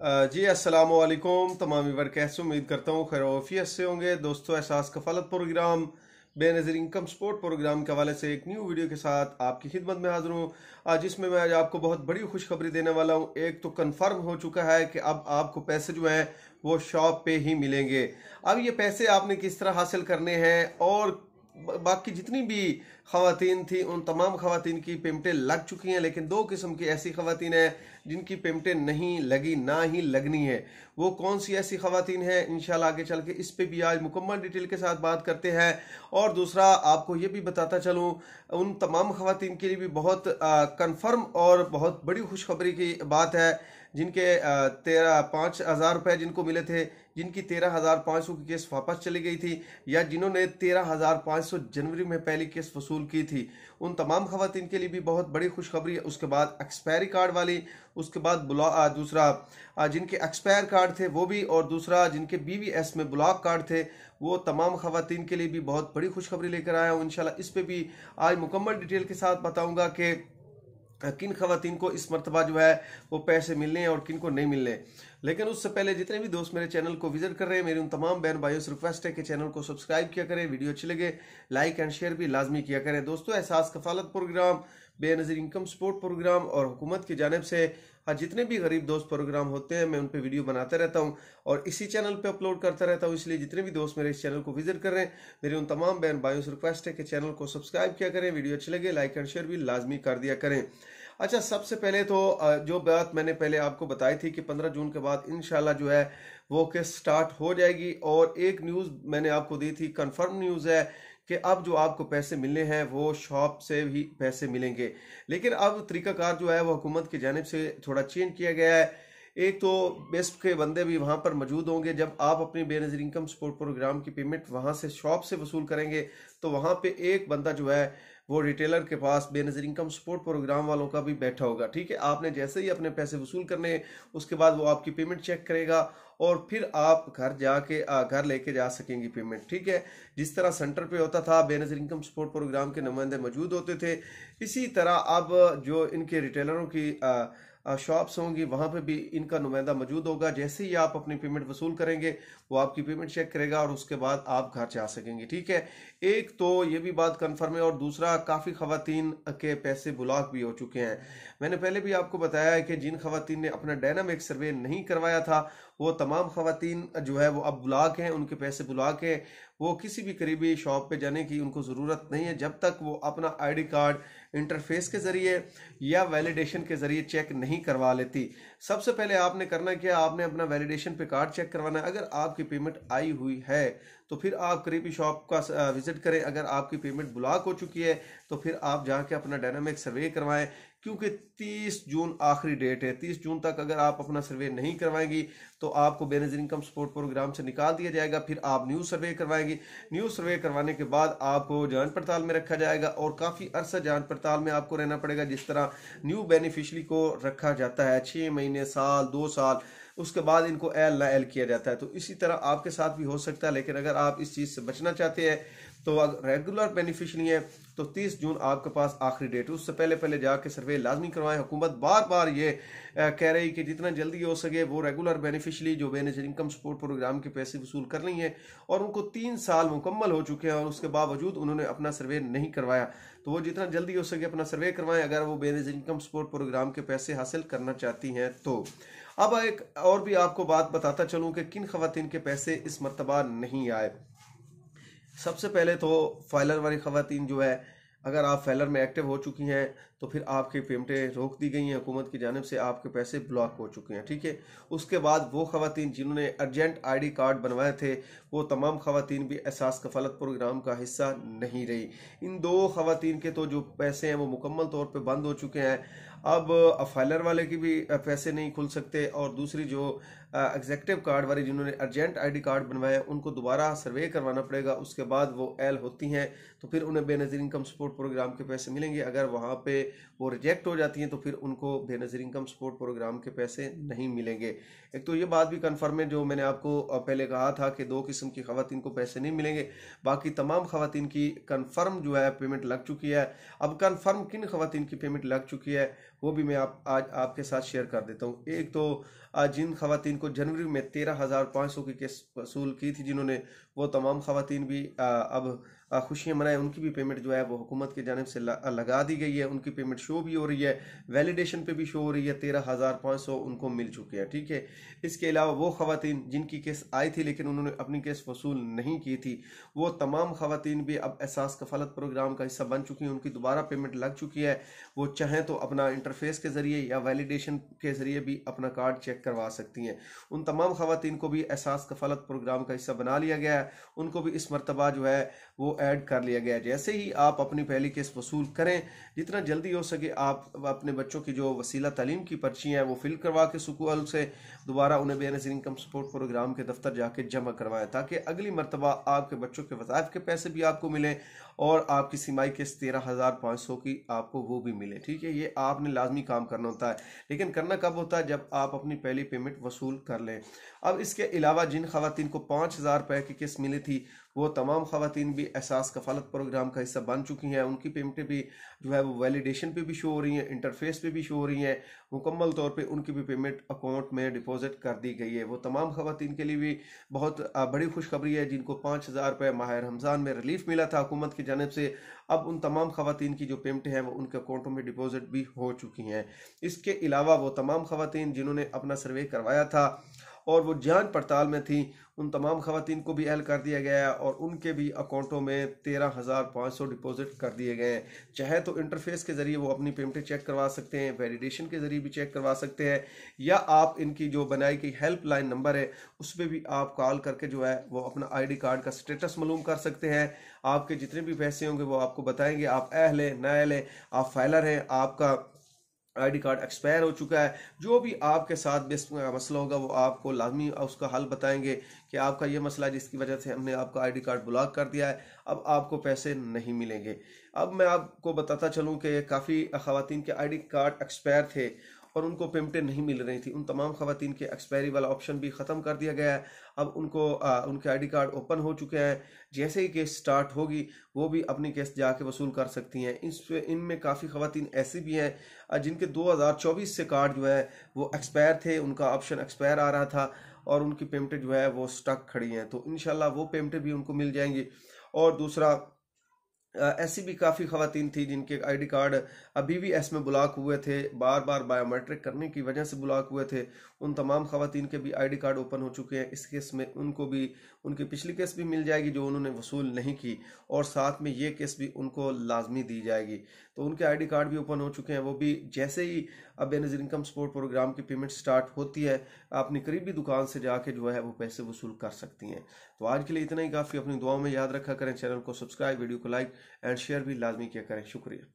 जी अस्सलाम वालेकुम तमाम व्यूअर, कैसे उम्मीद करता हूँ खैर वफियत से होंगे। दोस्तों, Ehsaas Kafaalat program Benazir income support program के हवाले से एक न्यू वीडियो के साथ आपकी खिदमत में हाजिर हूँ, जिसमें मैं आज आपको बहुत बड़ी खुशखबरी देने वाला हूँ। एक तो कंफर्म हो चुका है कि अब आपको पैसे जो हैं वो शॉप पे ही मिलेंगे। अब ये पैसे आपने किस तरह हासिल करने हैं और बाकी जितनी भी खवातीन थी उन तमाम खवातीन की पेमेंटें लग चुकी हैं, लेकिन दो किस्म की ऐसी खवातीन हैं जिनकी पेमेंटें नहीं लगी, ना ही लगनी है। वो कौन सी ऐसी खवातीन हैं, इंशाल्लाह आगे चल के इस पे भी आज मुकम्मल डिटेल के साथ बात करते हैं। और दूसरा आपको ये भी बताता चलूँ, उन तमाम खवातीन के लिए भी बहुत कंफर्म और बहुत बड़ी खुशखबरी की बात है जिनके 5,000 रुपये जिनको मिले थे, जिनकी 13,500 की केस वापस चली गई थी, या जिन्होंने 13,500 जनवरी में पहली केस वसूल की थी, उन तमाम खवातीन के लिए भी बहुत बड़ी खुशखबरी है। उसके बाद एक्सपायरी कार्ड वाली, उसके बाद दूसरा जिनके एक्सपायर कार्ड थे वो भी, और दूसरा जिनके BVS में ब्लॉक कार्ड थे, वो तमाम खवातीन के लिए भी बहुत बड़ी खुशखबरी लेकर आया हूँ। इंशाल्लाह इस पे भी आज मुकम्मल डिटेल के साथ बताऊंगा कि किन खवातीन को इस मरतबा जो है वो पैसे मिलने हैं और किन को नहीं मिलने। लेकिन उससे पहले जितने भी दोस्त मेरे चैनल को विजिट कर रहे हैं, मेरी उन तमाम बहन भाइयों से रिक्वेस्ट है कि चैनल को सब्सक्राइब किया करें, वीडियो अच्छी लगे लाइक एंड शेयर भी लाजमी किया करें। दोस्तों, Ehsaas Kafaalat program, Benazir income support program और हुकूमत की जानिब से जितने भी गरीब दोस्त प्रोग्राम होते हैं मैं उन पर वीडियो बनाता रहता हूं और इसी चैनल पे अपलोड करता रहता हूं। इसलिए जितने भी दोस्त मेरे इस चैनल को विजिट कर रहे हैं, मेरी उन तमाम बहन भाइयों से रिक्वेस्ट है कि चैनल को सब्सक्राइब किया करें, वीडियो अच्छी लगे लाइक एंड शेयर भी लाजमी कर दिया करें। अच्छा, सबसे पहले तो जो बात मैंने पहले आपको बताई थी कि 15 जून के बाद इंशाल्लाह जो है वो केस स्टार्ट हो जाएगी, और एक न्यूज़ मैंने आपको दी थी, कंफर्म न्यूज़ है कि अब जो आपको पैसे मिलने हैं वो शॉप से भी पैसे मिलेंगे। लेकिन अब तरीकाकार जो है वो हुकूमत की जानिब से थोड़ा चेंज किया गया है। एक तो बेस्ट के बंदे भी वहां पर मौजूद होंगे। जब आप अपनी बेनज़ीर इनकम सपोर्ट प्रोग्राम की पेमेंट वहां से शॉप से वसूल करेंगे तो वहां पे एक बंदा जो है वो रिटेलर के पास बेनज़ीर इनकम सपोर्ट प्रोग्राम वालों का भी बैठा होगा। ठीक है, आपने जैसे ही अपने पैसे वसूल करने, उसके बाद वो आपकी पेमेंट चेक करेगा और फिर आप घर जाके घर लेके जा सकेंगी पेमेंट। ठीक है, जिस तरह सेंटर पे होता था बेनज़ीर इनकम सपोर्ट प्रोग्राम के नुमाइंदे मौजूद होते थे, इसी तरह अब जो इनके रिटेलरों की शॉप्स होंगी वहां पे भी इनका नुमाइंदा मौजूद होगा। जैसे ही आप अपनी पेमेंट वसूल करेंगे वो आपकी पेमेंट चेक करेगा और उसके बाद आप घर जा सकेंगे। ठीक है, एक तो ये भी बात कंफर्म है, और दूसरा काफ़ी खवातीन के पैसे ब्लॉक भी हो चुके हैं। मैंने पहले भी आपको बताया है कि जिन खवातीन ने अपना डायनामिक सर्वे नहीं करवाया था वो तमाम खवातीन जो है वो अब ब्लॉक हैं, उनके पैसे ब्लॉक हैं। वो किसी भी करीबी शॉप पे जाने की उनको ज़रूरत नहीं है जब तक वो अपना ID कार्ड इंटरफेस के ज़रिए या वैलिडेशन के ज़रिए चेक नहीं करवा लेती। सबसे पहले आपने करना क्या, आपने अपना वैलिडेशन पे कार्ड चेक करवाना है। अगर आपकी पेमेंट आई हुई है तो फिर आप करीबी शॉप का विजिट करें। अगर आपकी पेमेंट ब्लॉक हो चुकी है तो फिर आप जाके अपना डायनामिक सर्वे करवाएं, क्योंकि 30 जून आखिरी डेट है। 30 जून तक अगर आप अपना सर्वे नहीं करवाएंगी तो आपको बेनज़ीर इनकम सपोर्ट प्रोग्राम से निकाल दिया जाएगा। फिर आप न्यू सर्वे करवाएंगी, न्यू सर्वे करवाने के बाद आपको जांच पड़ताल में रखा जाएगा और काफ़ी अरसा जांच पड़ताल में आपको रहना पड़ेगा, जिस तरह न्यू बेनिफिशरी को रखा जाता है 6 महीने, साल, 2 साल, उसके बाद इनको एल ना एल किया जाता है। तो इसी तरह आपके साथ भी हो सकता है। लेकिन अगर आप इस चीज़ से बचना चाहते हैं तो अगर रेगुलर बेनिफिशरी है तो 30 जून आपके पास आखिरी डेट है। उससे पहले पहले जाके सर्वे लाजमी करवाएं। हुकूमत बार बार ये कह रही कि जितना जल्दी हो सके वो रेगुलर बेनिफिशरी जो बेनज़ीर इनकम सपोर्ट प्रोग्राम के पैसे वसूल कर रही हैं, और उनको 3 साल मुकम्मल हो चुके हैं और उसके बावजूद उन्होंने अपना सर्वे नहीं करवाया, तो वो जितना जल्दी हो सके अपना सर्वे करवाएं अगर वो बेनज़ीर इनकम सपोर्ट प्रोग्राम के पैसे हासिल करना चाहती हैं तो। अब एक और भी आपको बात बताता चलूं कि किन खवातीन के पैसे इस मरतबा नहीं आए। सबसे पहले तो फाइलर वाली खवातीन जो है, अगर आप फाइलर में एक्टिव हो चुकी हैं तो फिर आपकी पेमेंटें रोक दी गई हैं, हुकूमत की जानिब से आपके पैसे ब्लॉक हो चुके हैं। ठीक है, उसके बाद वो खवातीन जिन्होंने अर्जेंट ID कार्ड बनवाए थे वो तमाम खवातीन भी एहसास कफालत प्रोग्राम का हिस्सा नहीं रही। इन दो खवातीन के तो जो पैसे हैं वो मुकम्मल तौर पे बंद हो चुके हैं। अब फाइलर वाले की भी पैसे नहीं खुल सकते, और दूसरी जो एग्जेक्टिव कार्ड वाली जिन्होंने अर्जेंट ID कार्ड बनवाया उनको दोबारा सर्वे करवाना पड़ेगा। उसके बाद वो एल होती हैं तो फिर उन्हें बेनज़ीर इनकम सपोर्ट प्रोग्राम के पैसे मिलेंगे। अगर वहाँ पे वो रिजेक्ट हो जाती हैं तो फिर उनको बेनज़ीर इनकम सपोर्ट प्रोग्राम के पैसे नहीं मिलेंगे। एक तो ये बात भी कन्फर्म है जो मैंने आपको पहले कहा था कि 2 किस्म की खवातीन को पैसे नहीं मिलेंगे, बाकी तमाम खवातीन की कन्फर्म जो है पेमेंट लग चुकी है। अब कन्फर्म किन खवातीन की पेमेंट लग चुकी है, वो भी मैं आज आपके साथ शेयर कर देता हूँ। एक तो जिन खवातीन को जनवरी में 13,500 की किस्त वसूल की थी जिन्होंने, वो तमाम खवातीन भी अब खुशियाँ मनाएं। उनकी भी पेमेंट जो है वो हुकूमत की जानिब से लगा दी गई है। उनकी पेमेंट शो भी हो रही है, वैलिडेशन पे भी शो हो रही है, 13,500 उनको मिल चुके हैं। ठीक है, इसके अलावा वो खवातीन जिनकी केस आई थी लेकिन उन्होंने अपनी केस वसूल नहीं की थी, वो तमाम खवातीन भी अब एहसास कफालत प्रोग्राम का हिस्सा बन चुकी हैं। उनकी दोबारा पेमेंट लग चुकी है। वो चाहें तो अपना इंटरफेस के ज़रिए या वैलिडेशन के ज़रिए भी अपना कार्ड चेक करवा सकती हैं। उन तमाम खवातीन को भी एहसास कफालत प्रोग्राम का हिस्सा बना लिया गया है। उनको भी इस मरतबा जो है वो ऐड कर लिया गया है। जैसे ही आप अपनी पहली केस वसूल करें, जितना जल्दी हो सके आप अपने बच्चों की जो वसीला तालीम की पर्ची हैं वो फिल करवा के स्कूल से दोबारा उन्हें बेनज़ीर इनकम सपोर्ट प्रोग्राम के दफ्तर जाके जमा करवाएं, ताकि अगली मरतबा आपके बच्चों के वज़ाइफ के पैसे भी आपको मिलें और आपकी सिमाई केस 13,500 की आपको वो भी मिले। ठीक है, ये आपने लाजमी काम करना होता है, लेकिन करना कब होता है? जब आप अपनी पहली पेमेंट वसूल कर लें। अब इसके अलावा जिन खवातीन को 5,000 रुपए की किस्त मिली थी, वो तमाम खवातीन भी एहसास कफालत प्रोग्राम का हिस्सा बन चुकी हैं। उनकी पेमेंटें भी जो है वो वैलिडेशन पे भी शो हो रही हैं, इंटरफेस पे भी शो हो रही हैं। मुकम्मल तौर पे उनकी भी पेमेंट अकाउंट में डिपॉजिट कर दी गई है। वो तमाम खवातीन के लिए भी बहुत बड़ी खुशखबरी है जिनको 5,000 रुपये माह रमज़ान में रिलीफ मिला था हुकूमत की जानिब से। अब उन तमाम खवातीन की जो पेमेंटें हैं वो उनके अकाउंटों में डिपॉजिट भी हो चुकी हैं। इसके अलावा वो तमाम खवातीन जिन्होंने अपना सर्वे करवाया था और वो जांच पड़ताल में थी, उन तमाम खवातीन को भी अहल कर दिया गया है और उनके भी अकाउंटों में 13,500 डिपॉजिट कर दिए गए हैं। चाहे तो इंटरफेस के ज़रिए वो अपनी पेमेंटें चेक करवा सकते हैं, वैलिडेशन के ज़रिए भी चेक करवा सकते हैं, या आप इनकी जो बनाई गई हेल्पलाइन नंबर है उस पर भी आप कॉल करके जो है वो अपना ID कार्ड का स्टेटस मालूम कर सकते हैं। आपके जितने भी पैसे होंगे वो आपको बताएंगे, आप अहल हैं, नाअहल हैं, आप फाइलर हैं, आपका ID कार्ड एक्सपायर हो चुका है, जो भी आपके साथ मसला होगा वो आपको लाजमी उसका हल बताएंगे कि आपका ये मसला है जिसकी वजह से हमने आपका ID कार्ड ब्लॉक कर दिया है, अब आपको पैसे नहीं मिलेंगे। अब मैं आपको बताता चलूँ कि काफ़ी खवातीन के ID कार्ड एक्सपायर थे और उनको पेमेंटें नहीं मिल रही थी। उन तमाम खवातीन के एक्सपायरी वाला ऑप्शन भी ख़त्म कर दिया गया है। अब उनको उनके ID कार्ड ओपन हो चुके हैं। जैसे ही केस स्टार्ट होगी वो भी अपनी केस जाके वसूल कर सकती हैं। इनमें काफ़ी खवातीन ऐसी भी हैं जिनके 2024 से कार्ड जो है वो एक्सपायर थे, उनका ऑप्शन एक्सपायर आ रहा था और उनकी पेमेंटें जो है वो स्टक खड़ी हैं, तो इंशाल्लाह वो पेमेंटें भी उनको मिल जाएंगी। और दूसरा, ऐसी भी काफ़ी खवातीन थी जिनके ID कार्ड अभी भी में ब्लॉक हुए थे, बार बार बायोमेट्रिक करने की वजह से ब्लॉक हुए थे। उन तमाम खवातीन के भी ID कार्ड ओपन हो चुके हैं। इस केस में उनको भी उनकी पिछली केस भी मिल जाएगी जो उन्होंने वसूल नहीं की, और साथ में ये केस भी उनको लाजमी दी जाएगी। तो उनके ID कार्ड भी ओपन हो चुके हैं। वो भी जैसे ही अब बेनज़ीर इनकम सपोर्ट प्रोग्राम की पेमेंट स्टार्ट होती है, अपनी करीबी दुकान से जाके जो है वो पैसे वसूल कर सकती हैं। तो आज के लिए इतना ही काफ़ी। अपनी दुआओं में याद रखा करें, चैनल को सब्सक्राइब, वीडियो को लाइक एंड शेयर भी लाजमी किया करें। शुक्रिया।